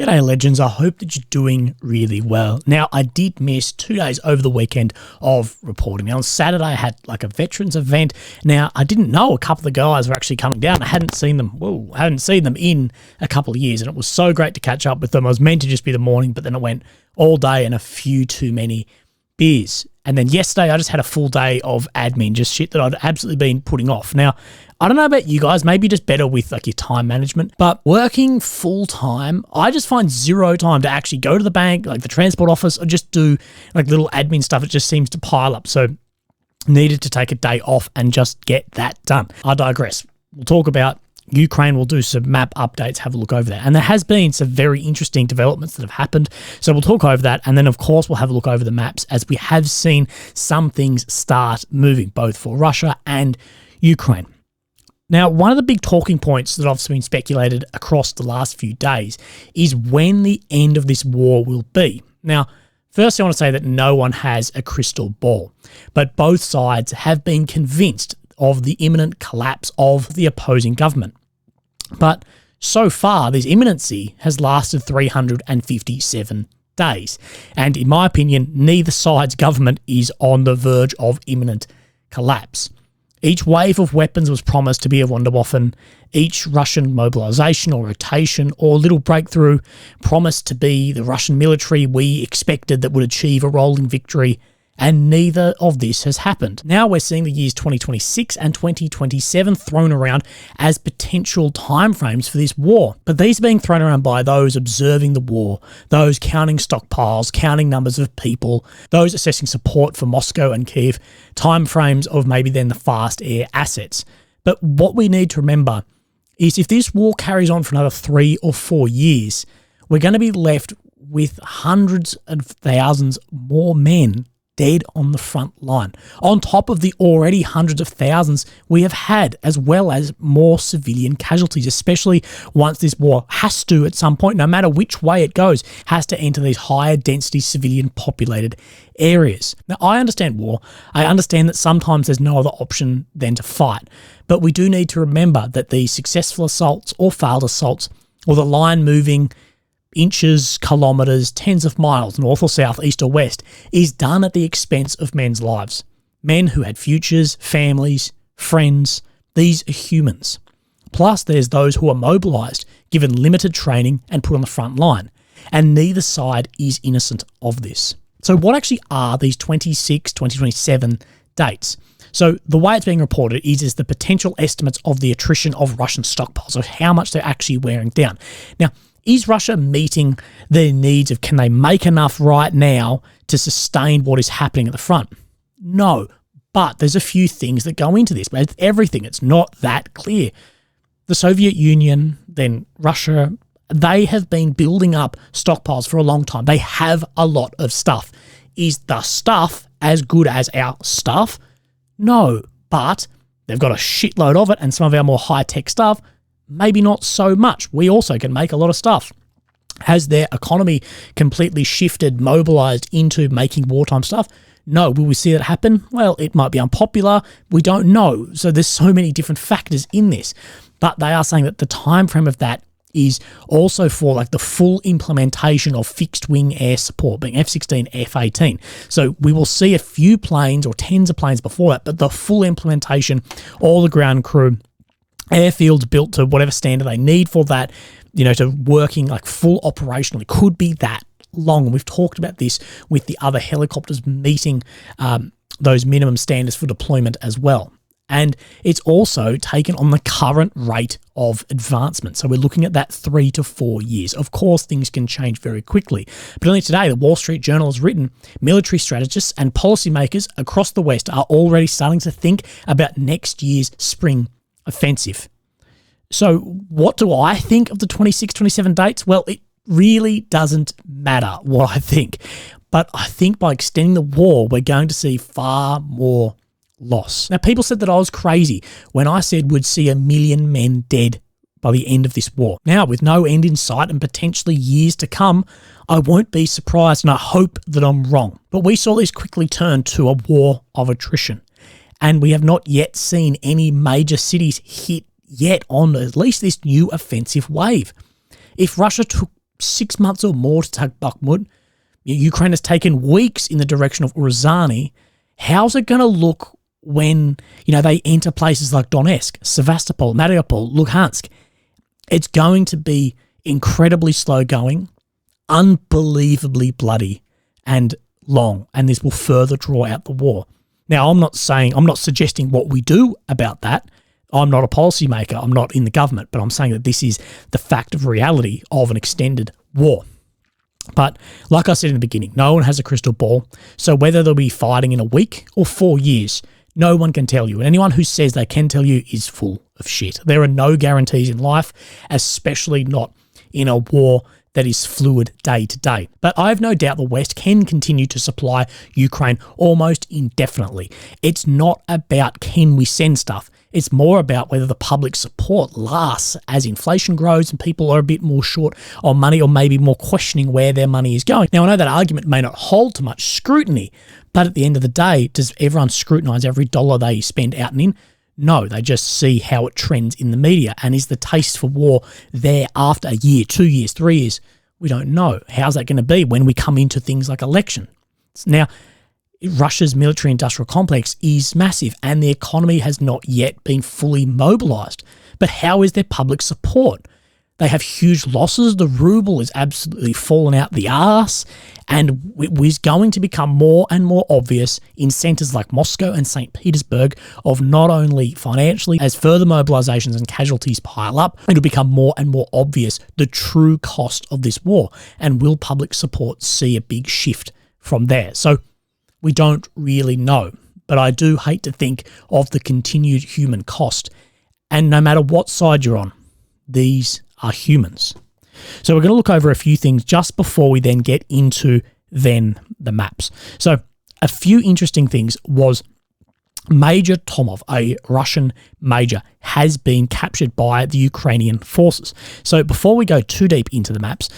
G'day legends, I hope that you're doing really well. Now, I did miss 2 days over the weekend of reporting. Now, on Saturday, I had like a veterans event. Now, I didn't know a couple of the guys were actually coming down. I hadn't seen them in a couple of years, and it was so great to catch up with them. I was meant to just be the morning, but then it went all day and a few too many beers. And then yesterday, I just had a full day of admin, just shit that I'd absolutely been putting off. Now, I don't know about you guys, maybe just better with like your time management, but working full time, I just find zero time to actually go to the bank, like the transport office, or just do like little admin stuff. It just seems to pile up. So needed to take a day off and just get that done. I digress. We'll talk about Ukraine. We'll do some map updates, have a look over that. And there has been some very interesting developments that have happened. So we'll talk over that. And then, of course, we'll have a look over the maps as we have seen some things start moving, both for Russia and Ukraine. Now, one of the big talking points that I've been speculated across the last few days is when the end of this war will be. Now, first I want to say that no one has a crystal ball, but both sides have been convinced of the imminent collapse of the opposing government. But so far, this imminency has lasted 357 days. And in my opinion, neither side's government is on the verge of imminent collapse. Each wave of weapons was promised to be a Wunderwaffen. Each Russian mobilization or rotation or little breakthrough promised to be the Russian military we expected that would achieve a rolling victory. And neither of this has happened. Now we're seeing the years 2026 and 2027 thrown around as potential timeframes for this war. But these are being thrown around by those observing the war, those counting stockpiles, counting numbers of people, those assessing support for Moscow and Kiev, timeframes of maybe then the fast air assets. But what we need to remember is if this war carries on for another 3 or 4 years, we're going to be left with hundreds of thousands more men dead on the front line, on top of the already hundreds of thousands we have had, as well as more civilian casualties, especially once this war has to, at some point, no matter which way it goes, has to enter these higher density civilian populated areas. Now, I understand war. I understand that sometimes there's no other option than to fight, but we do need to remember that these successful assaults or failed assaults, or the line moving inches, kilometres, tens of miles, north or south, east or west, is done at the expense of men's lives. Men who had futures, families, friends. These are humans. Plus, there's those who are mobilised, given limited training and put on the front line. And neither side is innocent of this. So what actually are these 26, 2027 dates? So the way it's being reported is the potential estimates of the attrition of Russian stockpiles, of how much they're actually wearing down. Now, is Russia meeting their needs of can they make enough right now to sustain what is happening at the front? No, but there's a few things that go into this. But it's everything. It's not that clear. The Soviet Union, then Russia, they have been building up stockpiles for a long time. They have a lot of stuff. Is the stuff as good as our stuff? No, but they've got a shitload of it, and some of our more high-tech stuff, maybe not so much. We also can make a lot of stuff. Has their economy completely shifted, mobilized into making wartime stuff? No. Will we see that happen? Well, it might be unpopular. We don't know. So there's so many different factors in this. But they are saying that the time frame of that is also for like the full implementation of fixed wing air support, being F-16, F-18. So we will see a few planes or tens of planes before that, but the full implementation, all the ground crew, airfields built to whatever standard they need for that, to working like full operationally, could be that long. And we've talked about this with the other helicopters meeting those minimum standards for deployment as well. And it's also taken on the current rate of advancement. So we're looking at that 3 to 4 years. Of course, things can change very quickly. But only today, the Wall Street Journal has written, military strategists and policymakers across the West are already starting to think about next year's spring offensive. So what do I think of the 26, 27 dates? Well, it really doesn't matter what I think. But I think by extending the war, we're going to see far more loss. Now, people said that I was crazy when I said we'd see 1 million men dead by the end of this war. Now, with no end in sight and potentially years to come, I won't be surprised, and I hope that I'm wrong. But we saw this quickly turn to a war of attrition. And we have not yet seen any major cities hit yet on at least this new offensive wave. If Russia took 6 months or more to take Bakhmut. Ukraine has taken weeks in the direction of Urzani. How's it going to look when, they enter places like Donetsk, Sevastopol, Mariupol, Luhansk? It's going to be incredibly slow going, unbelievably bloody and long, and this will further draw out the war. Now, I'm not suggesting what we do about that. I'm not a policymaker. I'm not in the government, but I'm saying that this is the fact of reality of an extended war. But like I said in the beginning, no one has a crystal ball. So whether they'll be fighting in a week or 4 years, no one can tell you. And anyone who says they can tell you is full of shit. There are no guarantees in life, especially not in a war that is fluid day to day. But I have no doubt the West can continue to supply Ukraine almost indefinitely. It's not about can we send stuff. It's more about whether the public support lasts as inflation grows and people are a bit more short on money or maybe more questioning where their money is going. Now, I know that argument may not hold to much scrutiny, but at the end of the day, does everyone scrutinise every dollar they spend out and in? No, they just see how it trends in the media. And is the taste for war there after a year, 2 years, 3 years? We don't know. How's that going to be when we come into things like election? Now, Russia's military-industrial complex is massive and the economy has not yet been fully mobilised. But how is their public support? They have huge losses. The ruble is absolutely fallen out the arse, and it was going to become more and more obvious in centres like Moscow and St. Petersburg of not only financially, as further mobilisations and casualties pile up, it'll become more and more obvious the true cost of this war. And will public support see a big shift from there? So we don't really know, but I do hate to think of the continued human cost. And no matter what side you're on, these are humans. So we're going to look over a few things just before we then get into then the maps. So a few interesting things was Major Tomov, a Russian major, has been captured by the Ukrainian forces. So before we go too deep into the maps,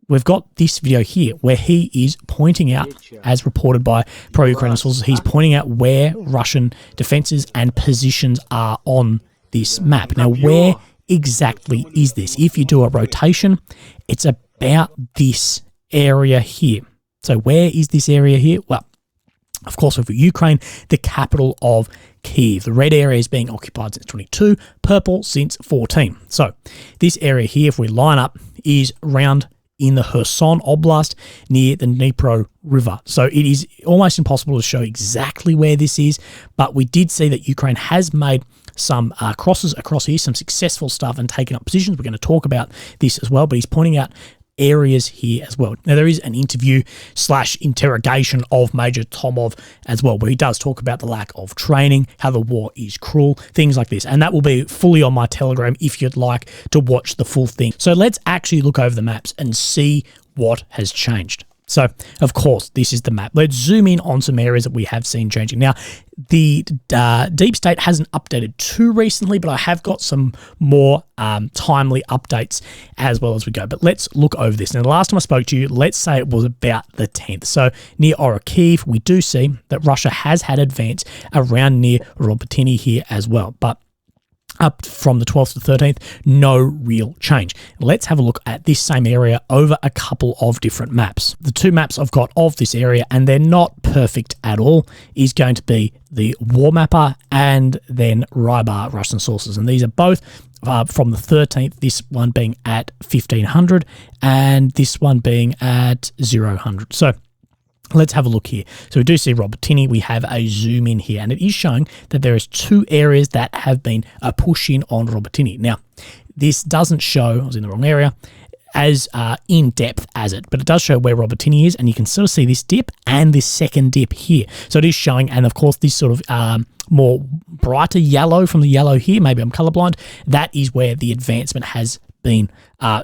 we've got this video here where he is pointing out, as reported by pro-Ukrainian sources, he's pointing out where Russian defences and positions are on this map. Now, where exactly is this? If you do a rotation, it's about this area here. So where is this area here? Well, of course, over Ukraine, the capital of Kyiv. The red area is being occupied since 22, purple since 14. So this area here, if we line up, is around in the Kherson Oblast near the Dnieper River. So it is almost impossible to show exactly where this is, but we did see that Ukraine has made some crosses across here, some successful stuff, and taken up positions. We're going to talk about this as well, but he's pointing out areas here as well. Now, there is an interview/interrogation of Major Tomov as well, where he does talk about the lack of training, how the war is cruel, things like this. And that will be fully on my Telegram if you'd like to watch the full thing. So let's actually look over the maps and see what has changed. So, of course, this is the map. Let's zoom in on some areas that we have seen changing. Now, the Deep State hasn't updated too recently, but I have got some more timely updates as well as we go. But let's look over this. Now, the last time I spoke to you, let's say it was about the 10th. So, near Orikhiv, we do see that Russia has had advance around near Robotyne here as well. But up from the 12th to the 13th, no real change. Let's have a look at this same area over a couple of different maps. The two maps I've got of this area, and they're not perfect at all, is going to be the War Mapper and then Rybar Russian sources. And these are both from the 13th, this one being at 1500 and this one being at 000. So let's have a look here. So we do see Robotyne. We have a zoom in here, and it is showing that there is two areas that have been a push in on Robotyne. Now, this doesn't show, I was in the wrong area, as in depth as it, but it does show where Robotyne is, and you can sort of see this dip and this second dip here. So it is showing, and of course this sort of more brighter yellow from the yellow here, maybe I'm colorblind, that is where the advancement has been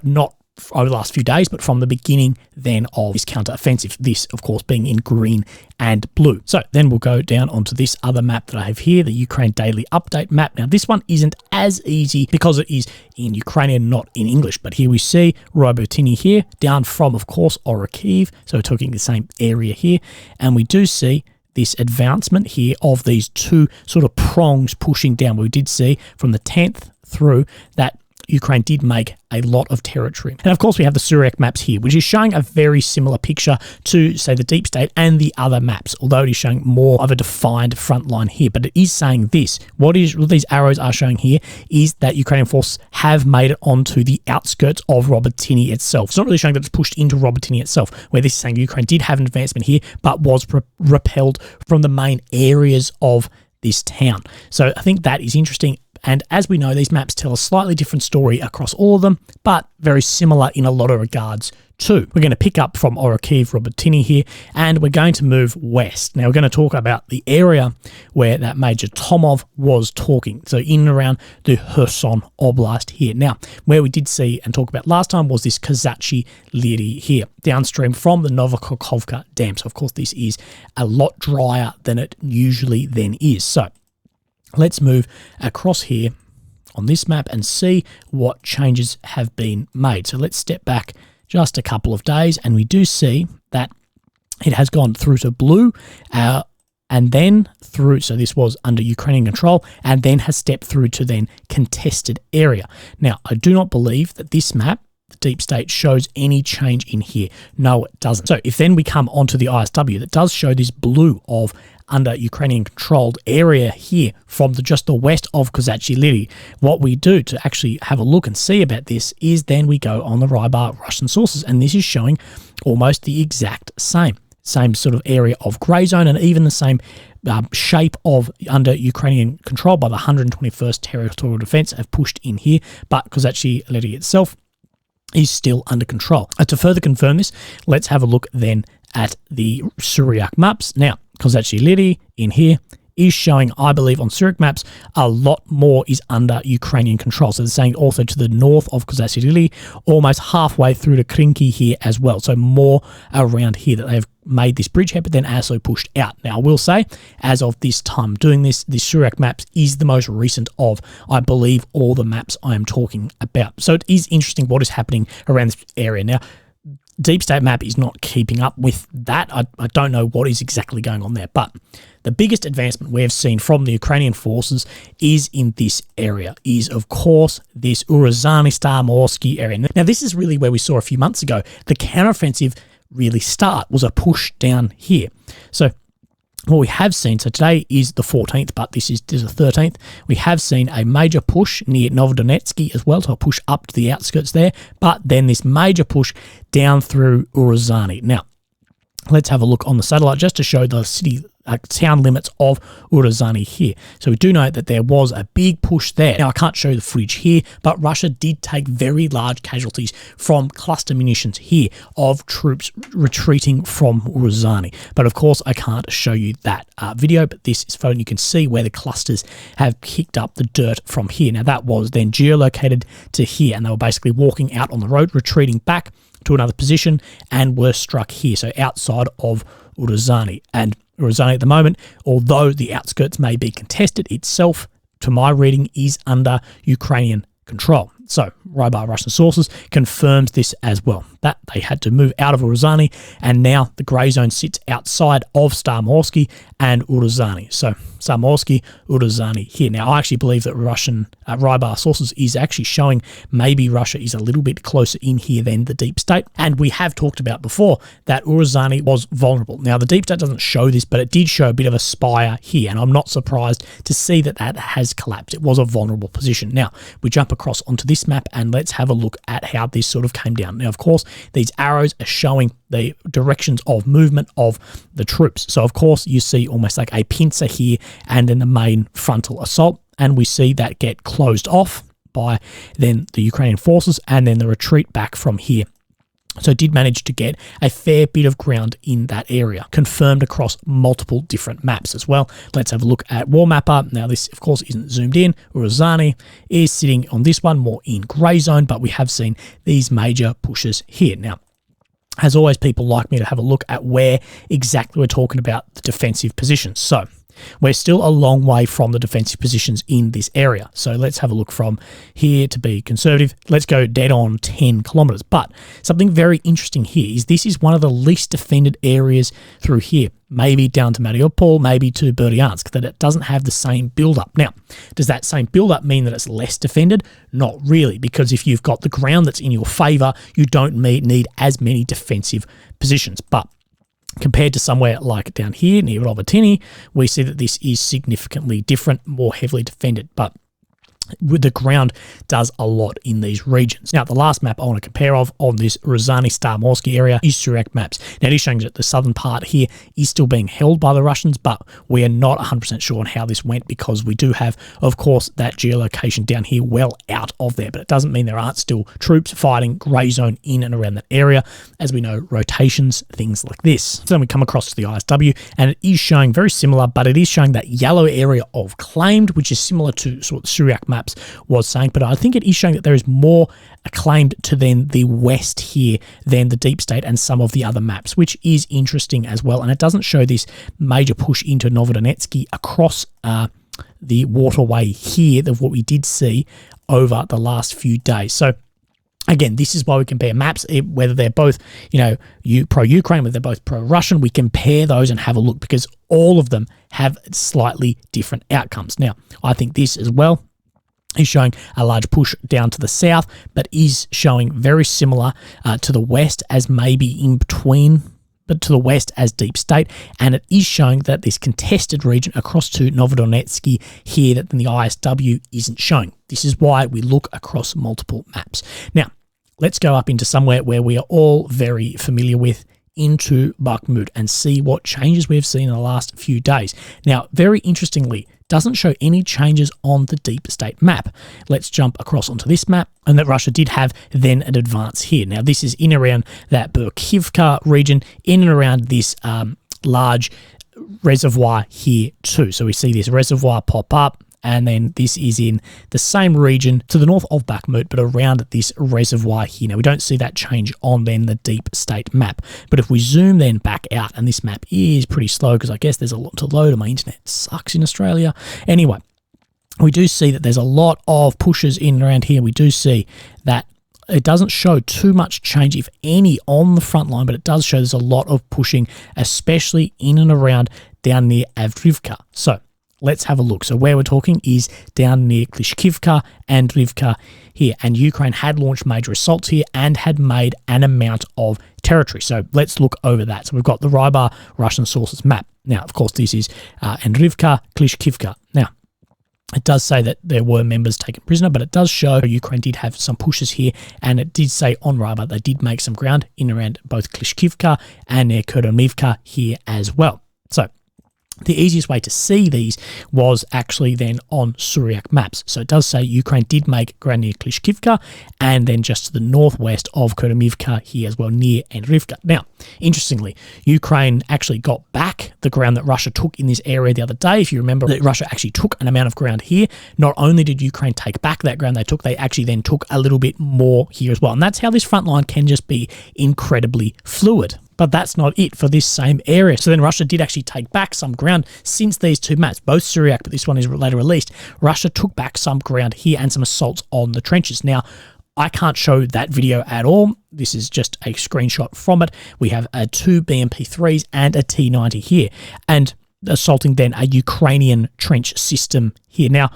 not over the last few days, but from the beginning then of this counter-offensive, this of course being in green and blue. So then we'll go down onto this other map that I have here, the Ukraine Daily Update map. Now this one isn't as easy because it is in Ukrainian, not in English, but here we see Robotyne here, down from of course Orikhiv, so we're talking the same area here, and we do see this advancement here of these two sort of prongs pushing down. We did see from the 10th through that Ukraine did make a lot of territory. And of course, we have the Syriac maps here, which is showing a very similar picture to, say, the Deep State and the other maps, although it is showing more of a defined front line here. But it is saying this. What these arrows are showing here is that Ukrainian forces have made it onto the outskirts of Robertini itself. It's not really showing that it's pushed into Robertini itself, where this is saying Ukraine did have an advancement here, but was repelled from the main areas of this town. So I think that is interesting. And as we know, these maps tell a slightly different story across all of them, but very similar in a lot of regards too. We're going to pick up from Orokhiv, Robertini here, and we're going to move west. Now we're going to talk about the area where that Major Tomov was talking. So in and around the Kherson Oblast here. Now, where we did see and talk about last time was this Kazachi Liri here, downstream from the Novokokhovka Dam. So of course this is a lot drier than it usually then is. So let's move across here on this map and see what changes have been made. So let's step back just a couple of days, and we do see that it has gone through to blue and then through, so this was under Ukrainian control, and then has stepped through to then contested area. Now, I do not believe that this map, the Deep State, shows any change in here. No, it doesn't. So if then we come onto the ISW, that does show this blue of under Ukrainian controlled area here from just the west of Kazachi Liri. What we do to actually have a look and see about this is then we go on the Rybar Russian sources, and this is showing almost the exact same sort of area of grey zone, and even the same shape of under Ukrainian control by the 121st Territorial Defence have pushed in here, but Kazachi Liri itself is still under control. To further confirm this, let's have a look then at the Syriac maps. Now, Kazachi Liri in here is showing, I believe, on Syriac maps, a lot more is under Ukrainian control. So they're saying also to the north of Kazachi Liri, almost halfway through to Krinky here as well. So more around here that they've made this bridgehead, but then also pushed out. Now, I will say, as of this time doing this, the Syriac maps is the most recent of, I believe, all the maps I am talking about. So it is interesting what is happening around this area. Now, Deep State map is not keeping up with that. I don't know what is exactly going on there, but the biggest advancement we have seen from the Ukrainian forces is in this area, is of course this Uruzhany-Stamorsky area. Now this is really where we saw a few months ago the counteroffensive really start, was a push down here. So what we have seen, so today is the 14th, but this is the 13th, we have seen a major push near Novodonetsky as well, so a push up to the outskirts there, but then this major push down through Uruzhany. Now, let's have a look on the satellite just to show the city town limits of Uruzhany here. So we do know that there was a big push there. Now, I can't show the footage here, but Russia did take very large casualties from cluster munitions here of troops retreating from Uruzhany. But of course, I can't show you that video, but this is photo. You can see where the clusters have kicked up the dirt from here. Now, that was then geolocated to here, and they were basically walking out on the road, retreating back to another position, and were struck here, so outside of Uruzhany. And Uruzhany at the moment, although the outskirts may be contested, itself, to my reading, is under Ukrainian control. So, Rybar Russian sources confirms this as well, that they had to move out of Uruzhany, and now the grey zone sits outside of Stamorsky and Uruzhany. So, Stamorsky, Uruzhany here. Now, I actually believe that Russian Rybar sources is actually showing maybe Russia is a little bit closer in here than the Deep State. And we have talked about before that Uruzhany was vulnerable. Now, the Deep State doesn't show this, but it did show a bit of a spire here, and I'm not surprised to see that that has collapsed. It was a vulnerable position. Now, we jump across onto this map, and let's have a look at how this sort of came down. Now, of course, these arrows are showing the directions of movement of the troops. So, of course, you see almost like a pincer here and then the main frontal assault, and we see that get closed off by then the Ukrainian forces and then the retreat back from here. So it did manage to get a fair bit of ground in that area, confirmed across multiple different maps as well. Let's have a look at War Mapper. Now, this, of course, isn't zoomed in. Uruzhany is sitting on this one more in grey zone, but we have seen these major pushes here. Now, as always, people like me to have a look at where exactly we're talking about the defensive positions. So we're still a long way from the defensive positions in this area. So let's have a look from here to be conservative. Let's go dead on 10 kilometers. But something very interesting here is this is one of the least defended areas through here, maybe down to Mariupol, maybe to Berdyansk, that it doesn't have the same build-up. Now, does that same build-up mean that it's less defended? Not really, because if you've got the ground that's in your favour, you don't need as many defensive positions. But compared to somewhere like down here near Robertini, we see that this is significantly different, more heavily defended. But the ground does a lot in these regions. Now, the last map I want to compare on this Ryazani-Starmorsky area is Surak maps. Now, it is showing that the southern part here is still being held by the Russians, but we are not 100% sure on how this went because we do have, of course, that geolocation down here well out of there, but it doesn't mean there aren't still troops fighting grey zone in and around that area. As we know, rotations, things like this. So then we come across to the ISW, and it is showing very similar, but it is showing that yellow area of claimed, which is similar to what the Surak maps was saying, but I think it is showing that there is more acclaimed to then the west here than the deep state and some of the other maps, which is interesting as well. And it doesn't show this major push into Novodonetsky across the waterway here of what we did see over the last few days. So again, this is why we compare maps, whether they're both, pro-Ukraine, whether they're both pro-Russian, we compare those and have a look because all of them have slightly different outcomes. Now, I think this as well is showing a large push down to the south, but is showing very similar to the west as maybe in between, but to the west as deep state. And it is showing that this contested region across to Novodonetsky here that the ISW isn't showing. This is why we look across multiple maps. Now, let's go up into somewhere where we are all very familiar with, into Bakhmut, and see what changes we've seen in the last few days. Now, very interestingly, doesn't show any changes on the deep state map. Let's jump across onto this map, and that Russia did have then an advance here. Now, this is in around that Burkivka region, in and around this large reservoir here too. So we see this reservoir pop up, and then this is in the same region to the north of Bakhmut, but around this reservoir here. Now, we don't see that change on then the deep state map. But if we zoom then back out, and this map is pretty slow because I guess there's a lot to load and my internet sucks in Australia. Anyway, we do see that there's a lot of pushes in and around here. We do see that it doesn't show too much change, if any, on the front line, but it does show there's a lot of pushing, especially in and around down near Avdiivka. So let's have a look. So where we're talking is down near Klishkivka and Rivka here. And Ukraine had launched major assaults here and had made an amount of territory. So let's look over that. So we've got the Rybar Russian sources map. Now, of course, this is Andrivka, Klishkivka. Now, it does say that there were members taken prisoner, but it does show Ukraine did have some pushes here, and it did say on Rybar they did make some ground in and around both Klishkivka and near Kherson here as well. So the easiest way to see these was actually then on Surak maps. So it does say Ukraine did make ground near Klishkivka and then just to the northwest of Kherson here as well, near Andrivka. Now, interestingly, Ukraine actually got back the ground that Russia took in this area the other day. If you remember that Russia actually took an amount of ground here, not only did Ukraine take back that ground they took, they actually then took a little bit more here as well. And that's how this front line can just be incredibly fluid. But that's not it for this same area. So then Russia did actually take back some ground since these two maps, both Surak, but this one is later released. Russia took back some ground here and some assaults on the trenches. Now, I can't show that video at all. This is just a screenshot from it. We have two BMP-3s and a T-90 here, and assaulting then a Ukrainian trench system here. Now,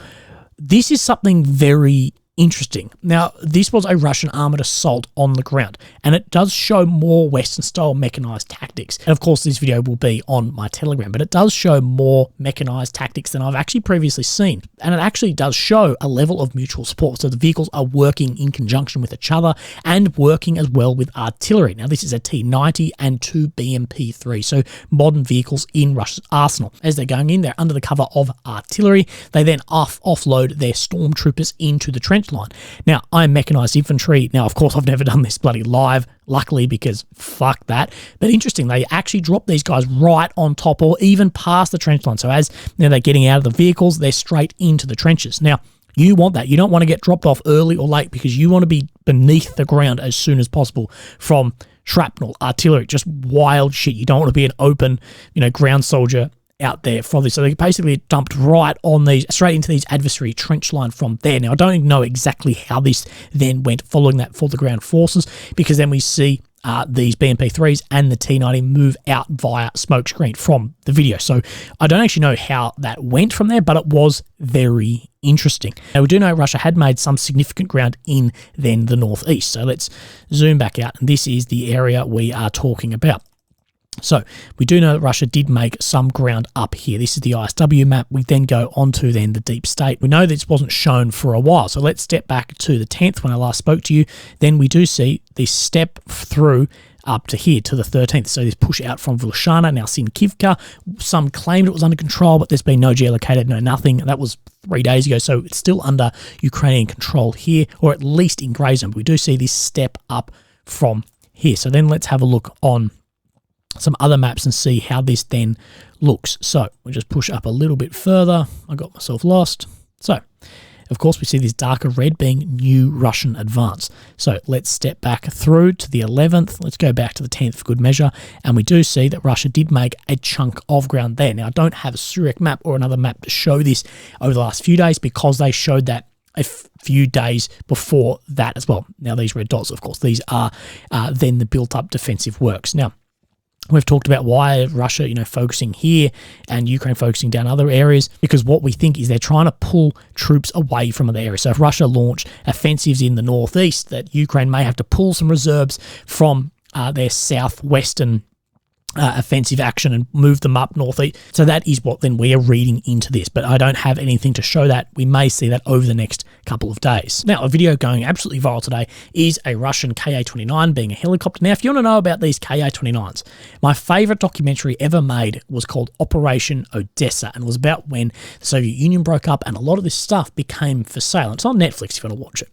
this is something very interesting. Now, this was a Russian armoured assault on the ground, and it does show more Western-style mechanised tactics. And of course, this video will be on my Telegram, but it does show more mechanised tactics than I've actually previously seen. And it actually does show a level of mutual support. So the vehicles are working in conjunction with each other and working as well with artillery. Now, this is a T-90 and two BMP-3, so modern vehicles in Russia's arsenal. As they're going in, they're under the cover of artillery. They then offload their stormtroopers into the trench line. Now, I'm mechanized infantry. Now, of course, I've never done this bloody live, luckily, because fuck that. But interesting, they actually drop these guys right on top or even past the trench line. So as they're getting out of the vehicles, they're straight into the trenches. Now, you want that. You don't want to get dropped off early or late because you want to be beneath the ground as soon as possible from shrapnel, artillery, just wild shit. You don't want to be an open, ground soldier out there from this. So they basically dumped right on these, straight into these adversary trench line from there. Now, I don't know exactly how this then went following that for the ground forces, because then we see these BMP-3s and the T-90 move out via smoke screen from the video. So I don't actually know how that went from there, but it was very interesting. Now, we do know Russia had made some significant ground in then the northeast. So let's zoom back out, and this is the area we are talking about. So we do know that Russia did make some ground up here. This is the ISW map. We then go on to then the deep state. We know this wasn't shown for a while. So let's step back to the 10th when I last spoke to you. Then we do see this step through up to here to the 13th. So this push out from Vilshana, now Sinkivka. Some claimed it was under control, but there's been no geolocated, no nothing. That was 3 days ago. So it's still under Ukrainian control here, or at least in grey zone. But we do see this step up from here. So then let's have a look on some other maps and see how this then looks. So we'll just push up a little bit further. I got myself lost. So, of course, we see this darker red being new Russian advance. So let's step back through to the 11th. Let's go back to the 10th for good measure. And we do see that Russia did make a chunk of ground there. Now, I don't have a Surek map or another map to show this over the last few days, because they showed that a few days before that as well. Now, these red dots, of course, these are then the built-up defensive works. Now, we've talked about why Russia, focusing here and Ukraine focusing down other areas, because what we think is they're trying to pull troops away from other areas. So if Russia launch offensives in the northeast, that Ukraine may have to pull some reserves from their southwestern offensive action and move them up northeast. So that is what then we are reading into this, but I don't have anything to show that. We may see that over the next couple of days. Now, a video going absolutely viral today is a Russian Ka-29 being a helicopter. Now, if you want to know about these Ka-29s, my favorite documentary ever made was called Operation Odessa, and it was about when the Soviet Union broke up and a lot of this stuff became for sale. It's on Netflix if you want to watch it.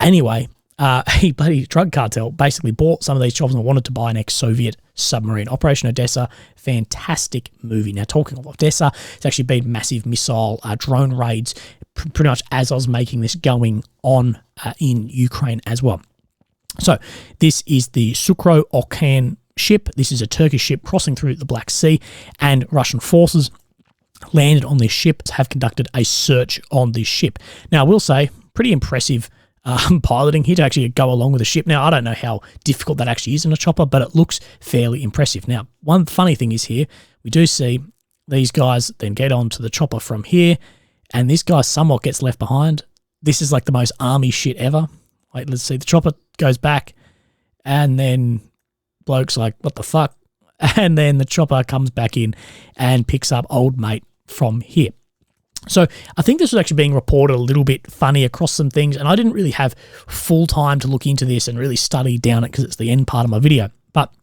Anyway, a bloody drug cartel basically bought some of these jobs and wanted to buy an ex-Soviet submarine. Operation Odessa, fantastic movie. Now, talking of Odessa, it's actually been massive missile drone raids pretty much as I was making this going on in Ukraine as well. So this is the Sukro Okan ship. This is a Turkish ship crossing through the Black Sea, and Russian forces landed on this ship, have conducted a search on this ship. Now, I will say, pretty impressive piloting here to actually go along with the ship. Now, I don't know how difficult that actually is in a chopper, but it looks fairly impressive. Now, one funny thing is here, we do see these guys then get onto the chopper from here, and this guy somewhat gets left behind. This is like the most army shit ever. Wait, let's see. The chopper goes back, and then bloke's like, what the fuck? And then the chopper comes back in and picks up old mate from here. So I think this was actually being reported a little bit funny across some things, and I didn't really have full time to look into this and really study down it because it's the end part of my video. But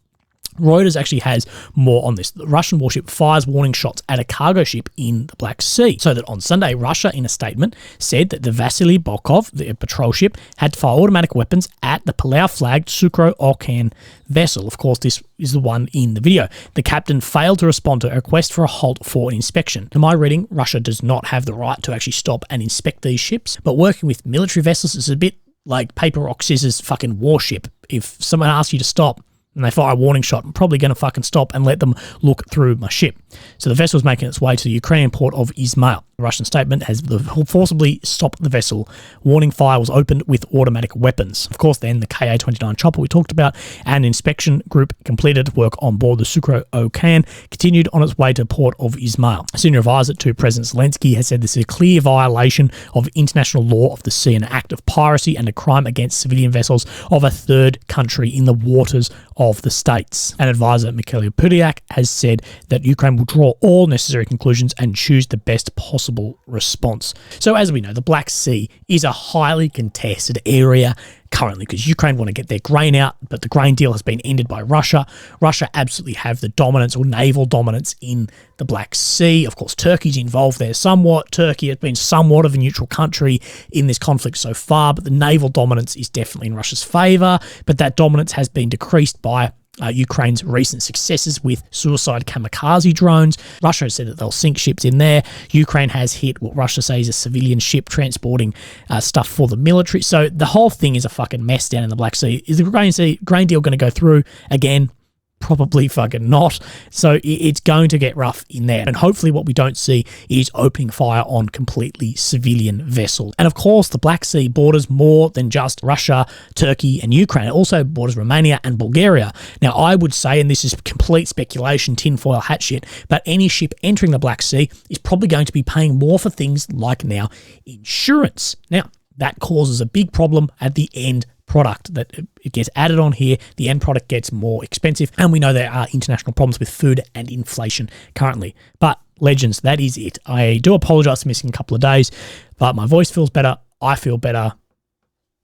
Reuters actually has more on this. The Russian warship fires warning shots at a cargo ship in the Black Sea. So that on Sunday, Russia, in a statement, said that the Vasily Bokov, the patrol ship, had to fire automatic weapons at the Palau-flagged Sukro Okan vessel. Of course, this is the one in the video. The captain failed to respond to a request for a halt for an inspection. To my reading, Russia does not have the right to actually stop and inspect these ships, but working with military vessels is a bit like paper, rock, scissors fucking warship. If someone asks you to stop, and they fire a warning shot, I'm probably going to fucking stop and let them look through my ship. So the vessel is making its way to the Ukrainian port of Izmail. The Russian statement has forcibly stopped the vessel. Warning fire was opened with automatic weapons. Of course, then the Ka-29 chopper we talked about, and inspection group completed work on board the Sukro Okan, continued on its way to the port of Izmail. A senior advisor to President Zelensky has said this is a clear violation of international law of the sea, an act of piracy and a crime against civilian vessels of a third country in the waters of the states. An advisor, Mikhail Podolyak, has said that Ukraine will draw all necessary conclusions and choose the best possible response. So as we know, the Black Sea is a highly contested area currently because Ukraine want to get their grain out, but the grain deal has been ended by Russia. Russia absolutely have the dominance or naval dominance in the Black Sea. Of course, Turkey's involved there somewhat. Turkey has been somewhat of a neutral country in this conflict so far, but the naval dominance is definitely in Russia's favour, but that dominance has been decreased by Ukraine's recent successes with suicide kamikaze drones. Russia has said that they'll sink ships in there. Ukraine has hit what Russia says is a civilian ship transporting stuff for the military. So the whole thing is a fucking mess down in the Black Sea. Is the grain deal going to go through? Again, Probably fucking not. So it's going to get rough in there. And hopefully what we don't see is opening fire on completely civilian vessels. And of course, the Black Sea borders more than just Russia, Turkey, and Ukraine. It also borders Romania and Bulgaria. Now, I would say, and this is complete speculation, tinfoil hat shit, but any ship entering the Black Sea is probably going to be paying more for things like now insurance. Now, that causes a big problem at the end product, that it gets added on here, the end product gets more expensive, and we know there are international problems with food and inflation currently. But legends, that is it. I do apologize for missing a couple of days, but my voice feels better, I feel better.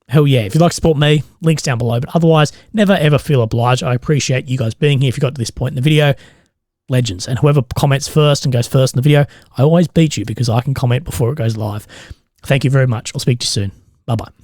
Hell yeah, if you'd like to support me, links down below, but otherwise, never ever feel obliged. I appreciate you guys being here. If you got to this point in the video, legends, and whoever comments first and goes first in the video, I always beat you because I can comment before it goes live. Thank you very much. I'll speak to you soon. Bye-bye.